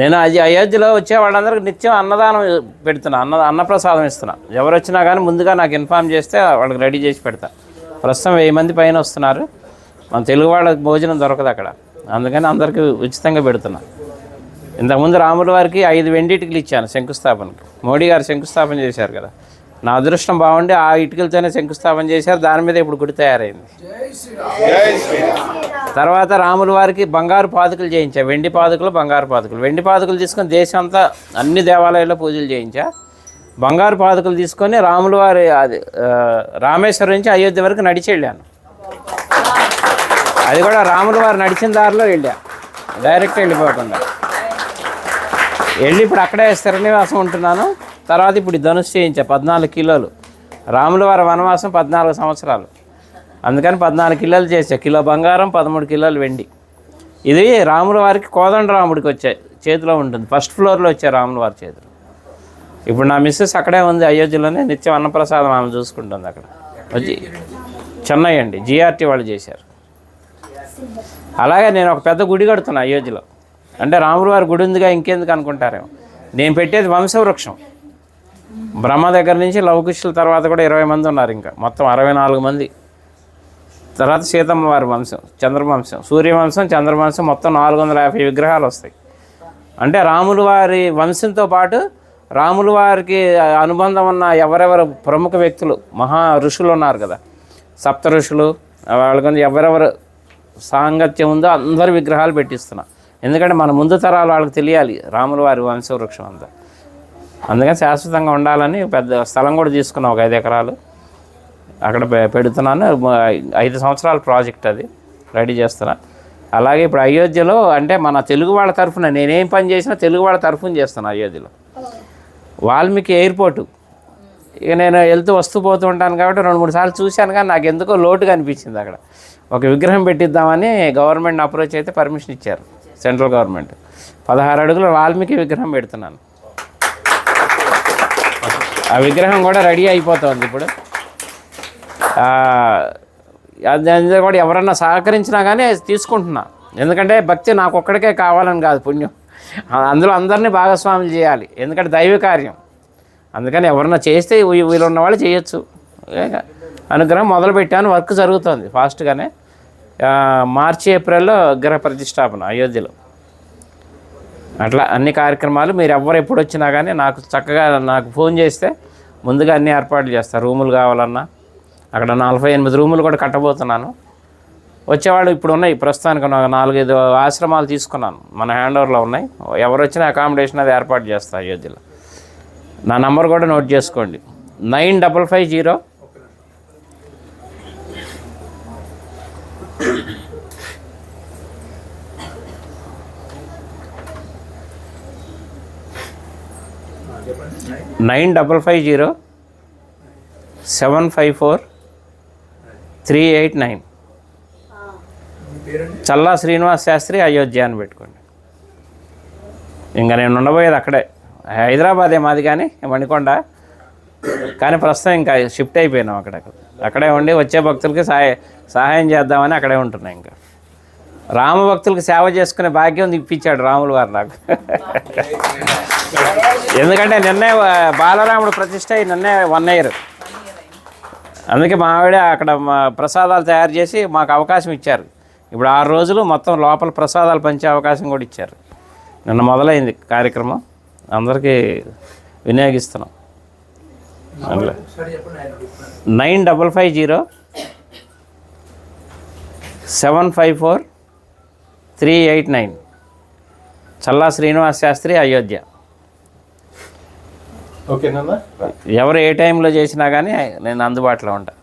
నేను అయోధ్యలో వచ్చే వాళ్ళందరికీ నిత్యం అన్నదానం పెడుతున్నా, అన్నప్రసాదం ఇస్తున్నా. ఎవరు వచ్చినా కానీ ముందుగా నాకు ఇన్ఫామ్ చేస్తే వాళ్ళకి రెడీ చేసి పెడతా. ప్రస్తుతం 1000 మంది పైన వస్తున్నారు. మన తెలుగు వాళ్ళకి భోజనం దొరకదు అక్కడ, అందుకని అందరికీ ఉచితంగా పెడుతున్నా. ఇంతకుముందు రాముల వారికి 5 వెండి ఇటుకలు ఇచ్చాను శంకుస్థాపనకి. మోడీ గారు శంకుస్థాపన చేశారు కదా, నా అదృష్టం బాగుండి ఆ ఇటుకలతోనే శంకుస్థాపన చేశారు. దాని మీద ఇప్పుడు గుడి తయారైంది. తర్వాత రాముల వారికి బంగారు పాదుకలు చేయించా, వెండి పాదుకలు, బంగారు పాదుకలు. వెండి పాదుకలు తీసుకొని దేశం అంతా అన్ని దేవాలయాల్లో పూజలు చేయించా. బంగారు పాదుకలు తీసుకొని రాముల వారి రామేశ్వరం నుంచి అయోధ్య వరకు నడిచి వెళ్ళాను. అది కూడా రాముల వారు నడిచిన దారిలో వెళ్ళా, డైరెక్ట్ వెళ్ళిపోకుండా వెళ్ళి ఇప్పుడు అక్కడే స్థిరనివాసం ఉంటున్నాను. తర్వాత ఇప్పుడు ధనుసు చేయించా 14 కిలోలు. రాముల వారి వనవాసం 14 సంవత్సరాలు, అందుకని 14 కిలోలు చేసా. కిలో బంగారం, 13 కిలోలు వెండి. ఇది రాముల వారికి కోదండరాముడికి వచ్చే చేతిలో ఉంటుంది, ఫస్ట్ ఫ్లోర్లో వచ్చే రాముల వారి చేతిలో. ఇప్పుడు నా మిస్సెస్ అక్కడే ఉంది అయోధ్యలోనే, నిత్యం అన్నప్రసాదం ఆమె చూసుకుంటుంది అక్కడ. వచ్చి చెన్నై అండి, జిఆర్టీ వాళ్ళు చేశారు. అలాగే నేను ఒక పెద్ద గుడి కడుతున్నా అయోధ్యలో. అంటే రాముల వారి గుడి ఉందిగా ఇంకెందుకు అనుకుంటారేమో. నేను పెట్టేది వంశవృక్షం. బ్రహ్మ దగ్గర నుంచి లవకుశుల తర్వాత కూడా 20 మంది ఉన్నారు, ఇంకా మొత్తం 64 మంది. తర్వాత సీతమ్మ వారి వంశం, చంద్రవంశం, సూర్యవంశం, చంద్రవంశం, మొత్తం 450 విగ్రహాలు వస్తాయి. అంటే రాముల వారి వంశంతో పాటు రాముల వారికి అనుబంధం ఉన్న ఎవరెవరు ప్రముఖ వ్యక్తులు, మహా ఋషులు ఉన్నారు కదా, 7 ఋషులు, వాళ్ళకి ఎవరెవరు సాంగత్యం ఉందో అందరు విగ్రహాలు పెట్టిస్తున్నా. ఎందుకంటే మన ముందు తరాలు వాళ్ళకి తెలియాలి రాముల వారి వంశవృక్షం అంతా. అందుకని శాశ్వతంగా ఉండాలని పెద్ద స్థలం కూడా తీసుకున్నా, ఒక 5 ఎకరాలు అక్కడ పెడుతున్నాను. 5 సంవత్సరాల ప్రాజెక్ట్, అది రెడీ చేస్తున్నా. అలాగే ఇప్పుడు అయోధ్యలో అంటే మన తెలుగు వాళ్ళ తరఫున నేనేం పని చేసినా తెలుగు వాళ్ళ తరఫున చేస్తాను. అయోధ్యలో వాల్మీకి ఎయిర్పోర్టు, ఇక నేను వెళ్తూ వస్తూ పోతూ ఉంటాను కాబట్టి 2-3 సార్లు చూశాను, కానీ నాకు ఎందుకో లోటుగా అనిపించింది. అక్కడ ఒక విగ్రహం పెట్టిద్దామని గవర్నమెంట్ అప్రోచ్ అయితే పర్మిషన్ ఇచ్చారు, సెంట్రల్ గవర్నమెంట్. 16 అడుగుల వాల్మీకి విగ్రహం పెడుతున్నాను. ఆ విగ్రహం కూడా రెడీ అయిపోతుంది ఇప్పుడు. అది కూడా ఎవరన్నా సహకరించినా కానీ తీసుకుంటున్నా. ఎందుకంటే భక్తి నాకు ఒక్కడికే కావాలని కాదు, పుణ్యం అందులో అందరినీ భాగస్వాములు చేయాలి, ఎందుకంటే దైవ కార్యం. అందుకని ఎవరన్నా చేస్తే వీళ్ళు ఉన్న వాళ్ళు చేయొచ్చు. అనుగ్రహం మొదలుపెట్టాను, వర్క్ జరుగుతుంది ఫాస్ట్గానే. మార్చి, ఏప్రిల్లో విగ్రహ ప్రతిష్టాపన అయోధ్యలో. అట్లా అన్ని కార్యక్రమాలు మీరు ఎవరు ఎప్పుడు వచ్చినా కానీ నాకు చక్కగా నాకు ఫోన్ చేస్తే ముందుగా అన్ని ఏర్పాట్లు చేస్తారు. రూములు కావాలన్నా అక్కడ 48 రూములు కూడా కట్టబోతున్నాను. వచ్చేవాళ్ళు ఇప్పుడు ఉన్నాయి, ప్రస్తుతానికి 4-5 ఆశ్రమాలు తీసుకున్నాను, మన హ్యాండ్ ఓవర్లో ఉన్నాయి. ఎవరు వచ్చినా అకామిడేషన్ అది ఏర్పాటు చేస్తారు అయోధ్యలో. నా నంబర్ కూడా నోట్ చేసుకోండి, 9550 9550 754 389. చల్లా శ్రీనివాస్ శాస్త్రి, అయోధ్య అని పెట్టుకోండి. ఇంకా నేను ఉండబోయేది అక్కడే, హైదరాబాదే మాది కానీ మణికొండ, కానీ ప్రస్తుతం ఇంకా షిఫ్ట్ అయిపోయినాం అక్కడే ఉండి వచ్చే భక్తులకి సహాయం చేద్దామని అక్కడే ఉంటున్నాయి. ఇంకా రామ భక్తులకి సేవ చేసుకునే భాగ్యం ఇప్పించాడు రాముల వారు నాకు. ఎందుకంటే నిన్నే బాలరాముడు ప్రతిష్ట అయ్యి నిన్నే 1 year. అందుకే మా ఆవిడ అక్కడ ప్రసాదాలు తయారు చేసి మాకు అవకాశం ఇచ్చారు. ఇప్పుడు 6 రోజులు మొత్తం లోపల ప్రసాదాలు పంచే అవకాశం కూడా ఇచ్చారు. నిన్న మొదలైంది కార్యక్రమం, అందరికీ వినియోగిస్తున్నాం. 9550 754 389. చల్లా శ్రీనివాస్ శాస్త్రి, అయోధ్య. ఓకేనా? ఎవరు ఏ టైంలో చేసినా కానీ నేను అందుబాటులో ఉంటాను.